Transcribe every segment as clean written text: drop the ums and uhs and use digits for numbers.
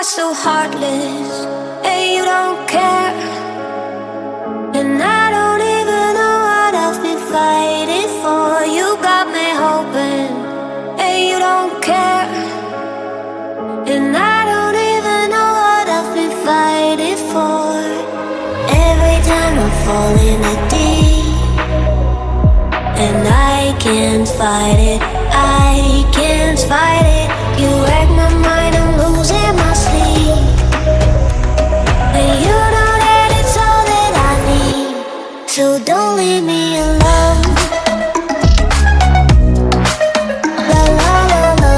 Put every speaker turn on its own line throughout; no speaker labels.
are so heartless, and you don't care. And I don't even know what I've been fighting for. You got me hoping, and you don't care. And I don't even know what I've been fighting for. Every time I fall in a deep, and I can't fight it, I can't fight it. You wreck my mind, I'm losing my sleep. And you know that it's all that I need, so don't leave me alone. La la la la,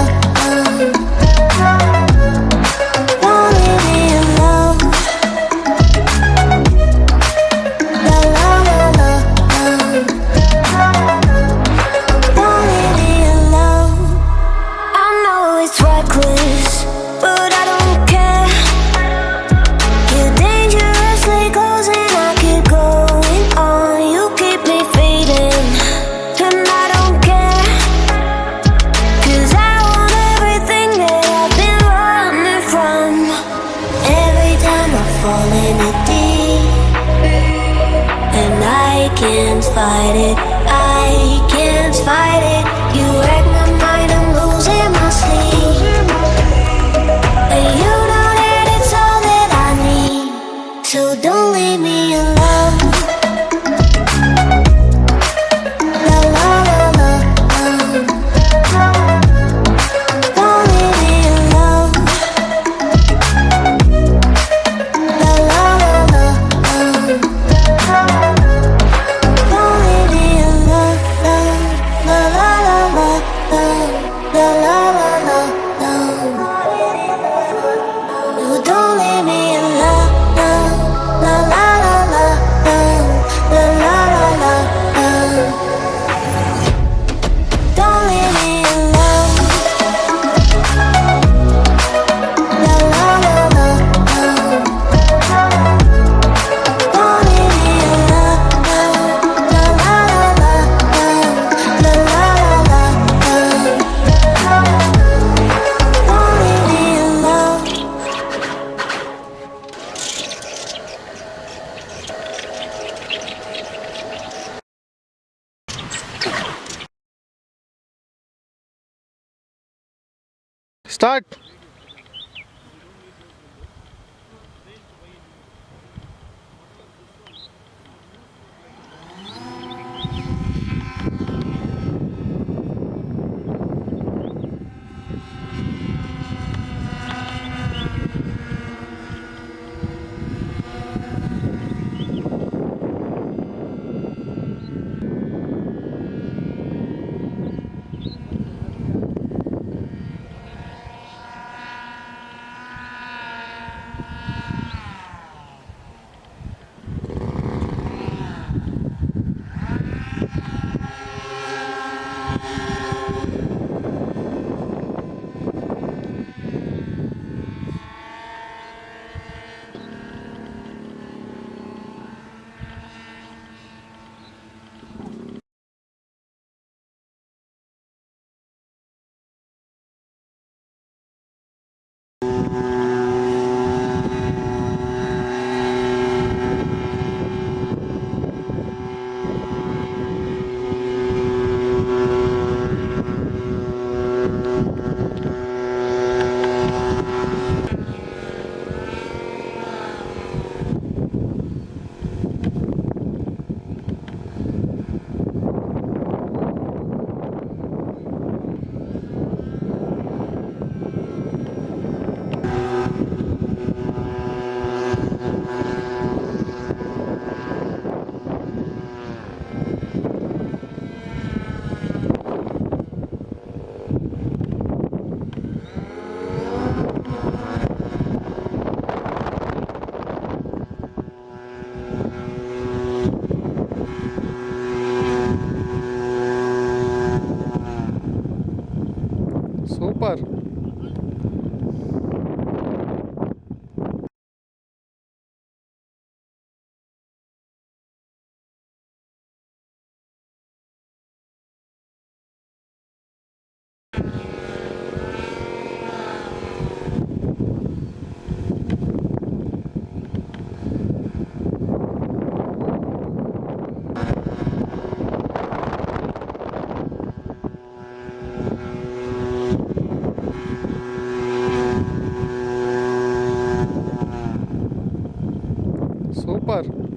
don't leave me alone. La la la la, don't leave me alone. I know it's reckless, but I don't care. You're dangerously close and I keep going on. You keep me fading, and I don't care. 'Cause I want everything that I've been running from. Every time I fall in a deep, and I can't fight it, I can't fight it. You wreck my mind, I'm losing my sleep.
Start. Super. Super.